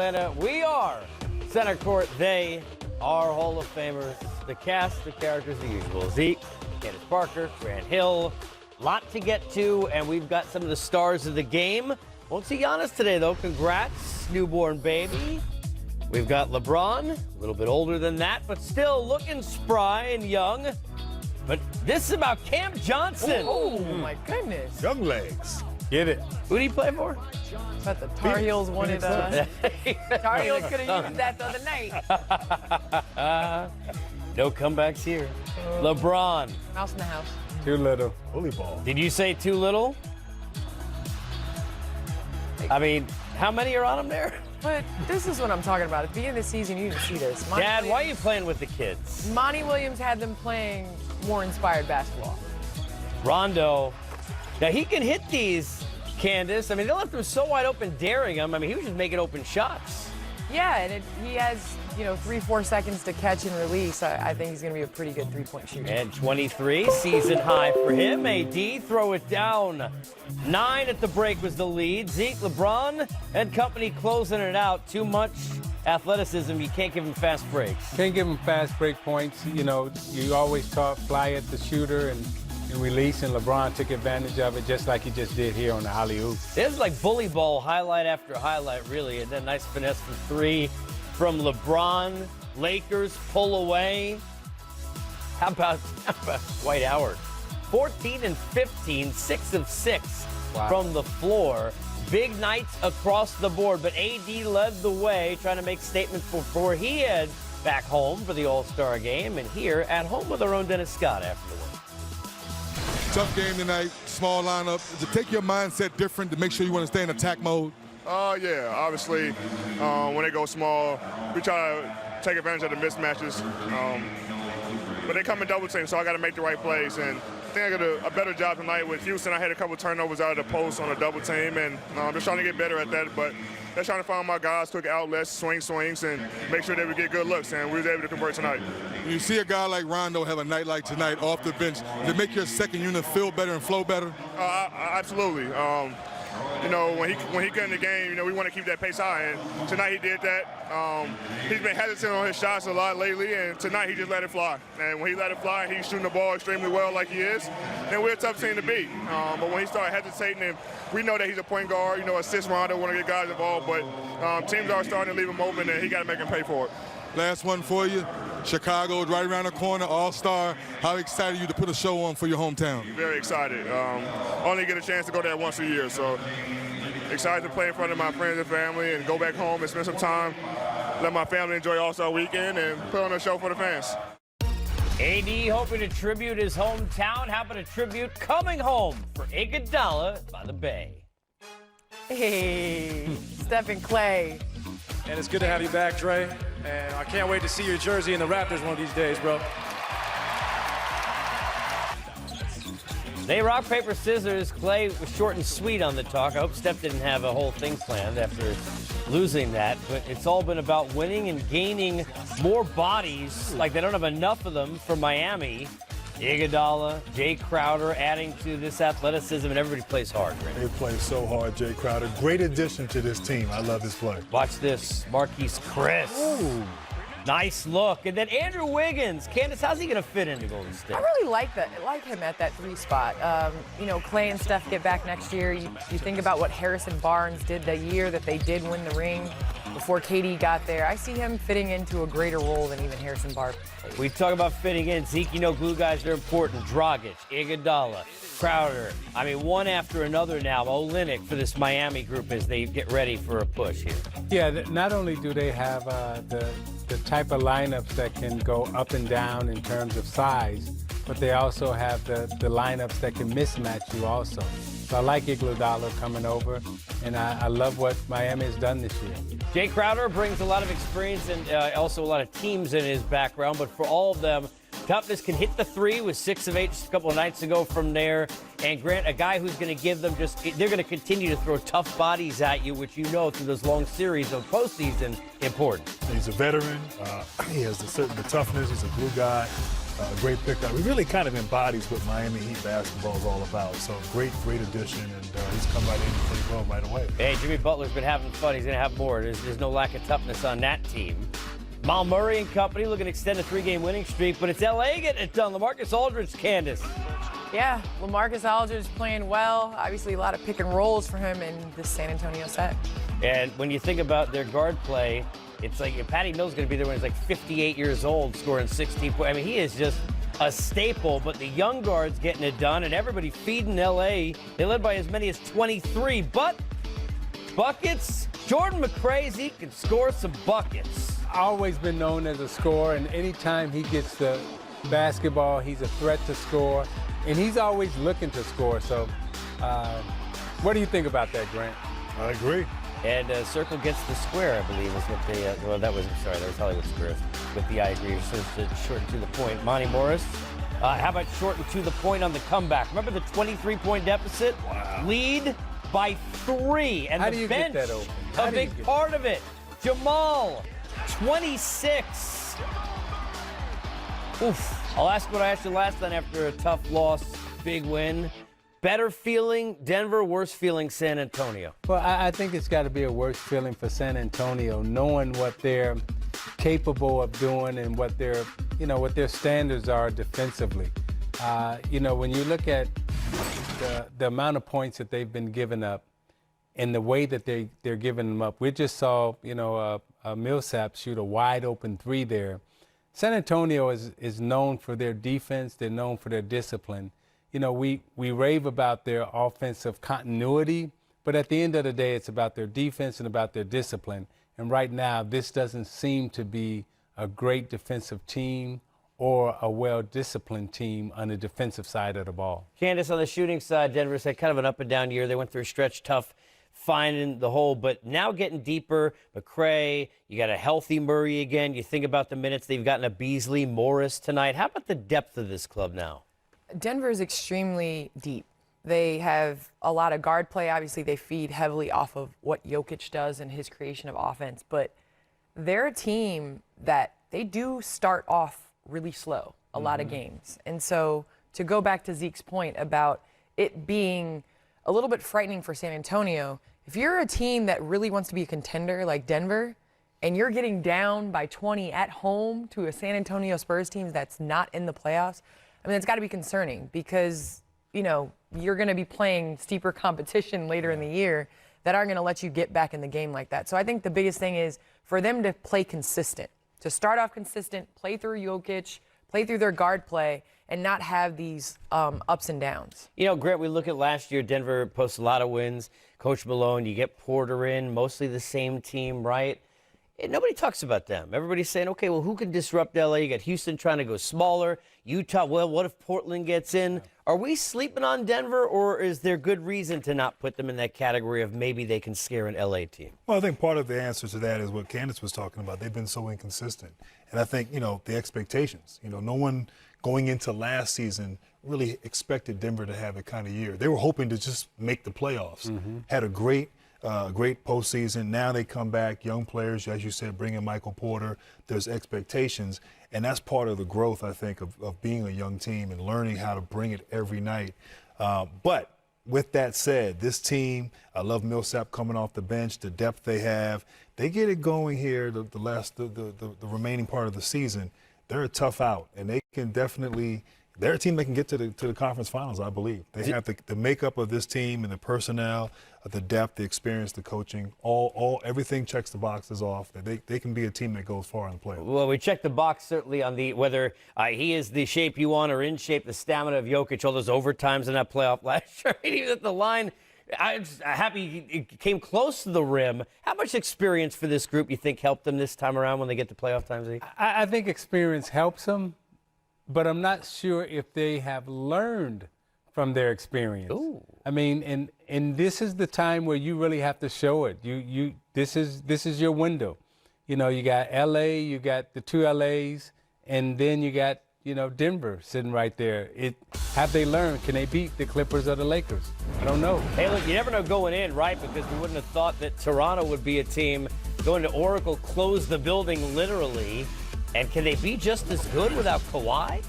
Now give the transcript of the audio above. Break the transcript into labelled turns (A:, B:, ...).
A: Atlanta. We are center court. They are Hall of Famers. The cast, the characters, the usual. Zeke, Candace Parker, Grant Hill. Lot to get to, and we've got some of the stars of the game. Won't see Giannis today, though. Congrats, newborn baby. We've got LeBron, a little bit older than that, but still looking spry and young. But this is about Cam Johnson.
B: Oh, my goodness.
C: Young legs.
D: Get it.
A: Who did he play for?
B: But the Tar Heels wanted Tar Heels could have used that the other night.
A: No comebacks here. LeBron.
B: Mouse in the house.
D: Too little.
C: Bully ball.
A: Did you say too little? I mean, how many are on him there?
B: But this is what I'm talking about. At the beginning of the season, you didn't see this.
A: Dad, why are you playing with the kids?
B: Monty Williams had them playing more inspired basketball.
A: Rondo. Now, he can hit these, Candace. I mean, they left him so wide open, daring him. I mean, he was just making open shots.
B: Yeah, and he has, 3-4 seconds to catch and release. I think he's going to be a pretty good three-point shooter.
A: And 23, season high for him. AD, throw it down. 9 at the break was the lead. Zeke, LeBron, and company closing it out. Too much athleticism. You can't give him fast breaks.
D: Can't give him fast break points. You always talk fly at the shooter and release, and LeBron took advantage of it just like he just did here on the alley-oop.
A: This is like bully ball, highlight after highlight, really. And then nice finesse for 3 from LeBron. Lakers pull away. How about Dwight Howard? 14 and 15, 6 of 6 from the floor. Big nights across the board, but AD led the way, trying to make statements before he head back home for the All-Star game, and here at home with our own Dennis Scott after the win.
E: Tough game tonight, small lineup. To take your mindset different, to make sure you want to stay in attack mode?
F: Yeah, obviously, when they go small, we try to take advantage of the mismatches. But they come in double team, so I got to make the right plays. And I think I got a better job tonight with Houston. I had a couple turnovers out of the post on a double team, and I'm just trying to get better at that. But they're trying to find my guys, quick outlets, swings, and make sure that we get good looks. And we was able to convert tonight.
E: When you see a guy like Rondo have a night like tonight off the bench, does it make your second unit feel better and flow better?
F: Absolutely. When he got in the game, we want to keep that pace high, and tonight he did that. He's been hesitant on his shots a lot lately, and tonight he just let it fly. And when he let it fly, he's shooting the ball extremely well like he is, and we're a tough team to beat. But when he started hesitating, and we know that he's a point guard, assist Rondo, want to get guys involved, but teams are starting to leave him open, and he got to make him pay for it.
E: Last one for you. Chicago is right around the corner, All-Star. How excited are you to put a show on for your hometown?
F: Very excited. Only get a chance to go there once a year, so excited to play in front of my friends and family and go back home and spend some time, let my family enjoy All-Star Weekend and put on a show for the fans.
A: AD hoping to tribute his hometown. How about a tribute coming home for Iguodala by the Bay?
B: Hey, Stephen Clay.
G: And it's good to have you back, Dre. And I can't wait to see your jersey in the Raptors one of these days, bro.
A: They rock, paper, scissors. Clay was short and sweet on the talk. I hope Steph didn't have a whole thing planned after losing that. But it's all been about winning and gaining more bodies. Like they don't have enough of them for Miami. Iguodala, Jay Crowder adding to this athleticism, and everybody plays hard. Right?
C: They play so hard, Jay Crowder. Great addition to this team. I love his play.
A: Watch this, Marquise Chris.
C: Ooh.
A: Nice look. And then Andrew Wiggins. Candace, how's he going to fit into Golden State?
B: I really like that. I like him at that 3 spot. Clay and Steph get back next year. You think about what Harrison Barnes did the year that they did win the ring before KD got there. I see him fitting into a greater role than even Harrison Barnes.
A: We talk about fitting in. Zeke, glue guys are important. Dragic, Iguodala, Crowder. I mean, one after another now. Olynyk for this Miami group as they get ready for a push here.
D: Yeah, not only do they have the type of lineups that can go up and down in terms of size, but they also have the lineups that can mismatch you also. So I like Iguodala coming over, and I love what Miami has done this year.
A: Jay Crowder brings a lot of experience and also a lot of teams in his background, but for all of them, toughness can hit the 3 with 6 of 8 just a couple of nights ago from there. And Grant, a guy who's going to give them they're going to continue to throw tough bodies at you, which through those long series of postseason, important.
C: He's a veteran. He has the toughness. He's a glue guy. great pickup. He really kind of embodies what Miami Heat basketball is all about. So great addition, and he's come right in and played well right away.
A: Hey, Jimmy Butler's been having fun. He's going to have more. There's no lack of toughness on that team. Mal Murray and company looking to extend a 3-game winning streak, but it's L.A. getting it done. LaMarcus Aldridge, Candace.
B: Yeah, LaMarcus Aldridge playing well. Obviously, a lot of pick and rolls for him in this San Antonio set.
A: And when you think about their guard play, it's like Patty Mills going to be there when he's like 58 years old, scoring 16 points. I mean, he is just a staple, but the young guards getting it done, and everybody feeding L.A. They led by as many as 23, but buckets. Jordan McRae, he can score some buckets.
D: Always been known as a scorer, and anytime he gets the basketball, he's a threat to score, and he's always looking to score. So what do you think about that, Grant?
C: I agree.
A: And circle gets the square, I believe, is what they, well, that was Hollywood Squares. With the I agree, short and to the point. Monty Morris, how about short and to the point on the comeback? Remember the 23-point deficit?
C: Wow.
A: Lead by 3, and
D: How
A: the
D: do you
A: bench,
D: get that open?
A: a big part of it. Jamal, 26. Oof. I'll ask what I asked you last night after a tough loss, big win. Better feeling Denver, worse feeling San Antonio?
D: Well, I think it's got to be a worse feeling for San Antonio, knowing what they're capable of doing and what their standards are defensively. When you look at the amount of points that they've been giving up and the way that they're giving them up, we just saw, Millsap shoot a wide open 3 there. San Antonio is known for their defense. They're known for their discipline. We rave about their offensive continuity, but at the end of the day, it's about their defense and about their discipline. And right now, this doesn't seem to be a great defensive team or a well-disciplined team on the defensive side of the ball.
A: Candace, on the shooting side, Denver's had kind of an up-and-down year. They went through a stretch tough finding the hole, but now getting deeper. McRae, you got a healthy Murray again. You think about the minutes they've gotten a Beasley, Morris tonight. How about the depth of this club now?
B: Denver is extremely deep. They have a lot of guard play. Obviously, they feed heavily off of what Jokic does and his creation of offense. But they're a team that they do start off really slow a lot of games. And so to go back to Zeke's point about it being a little bit frightening for San Antonio, if you're a team that really wants to be a contender like Denver and you're getting down by 20 at home to a San Antonio Spurs team that's not in the playoffs, I mean, it's got to be concerning because, you're going to be playing steeper competition later in the year that aren't going to let you get back in the game like that. So I think the biggest thing is for them to play consistent, to start off consistent, play through Jokic, play through their guard play, and not have these ups and downs.
A: Grant, we look at last year, Denver posted a lot of wins. Coach Malone, you get Porter in, mostly the same team, right? And nobody talks about them. Everybody's saying, okay, well, who can disrupt LA? You got Houston trying to go smaller. Utah, well, what if Portland gets in? Are we sleeping on Denver, or is there good reason to not put them in that category of maybe they can scare an LA team?
C: Well, I think part of the answer to that is what Candace was talking about. They've been so inconsistent. And I think, the expectations. No one going into last season really expected Denver to have a kind of year. They were hoping to just make the playoffs. Had a great postseason. Now they come back, young players, as you said, bring in Michael Porter. There's expectations, and that's part of the growth, I think, of being a young team and learning how to bring it every night. But with that said, this team, I love Millsap coming off the bench, the depth they have. They get it going here the remaining part of the season. They're a tough out, and they can definitely – they're a team that can get to the conference finals, I believe. They have the makeup of this team and the personnel, the depth, the experience, the coaching, everything checks the boxes off. They can be a team that goes far in the playoffs.
A: Well, we checked the box certainly on whether he is the shape you want or in shape, the stamina of Jokic, all those overtimes in that playoff last year. Even at the line, I'm happy he came close to the rim. How much experience for this group you think helped them this time around when they get to playoff times?
D: I think experience helps them. But I'm not sure if they have learned from their experience.
A: Ooh.
D: I mean, and this is the time where you really have to show it. This is your window. You got LA, you got the 2 LAs, and then you got, Denver sitting right there. Have they learned? Can they beat the Clippers or the Lakers? I don't know.
A: Hey, look, you never know going in, right? Because we wouldn't have thought that Toronto would be a team going to Oracle, close the building literally. And can they be just as good without Kawhi?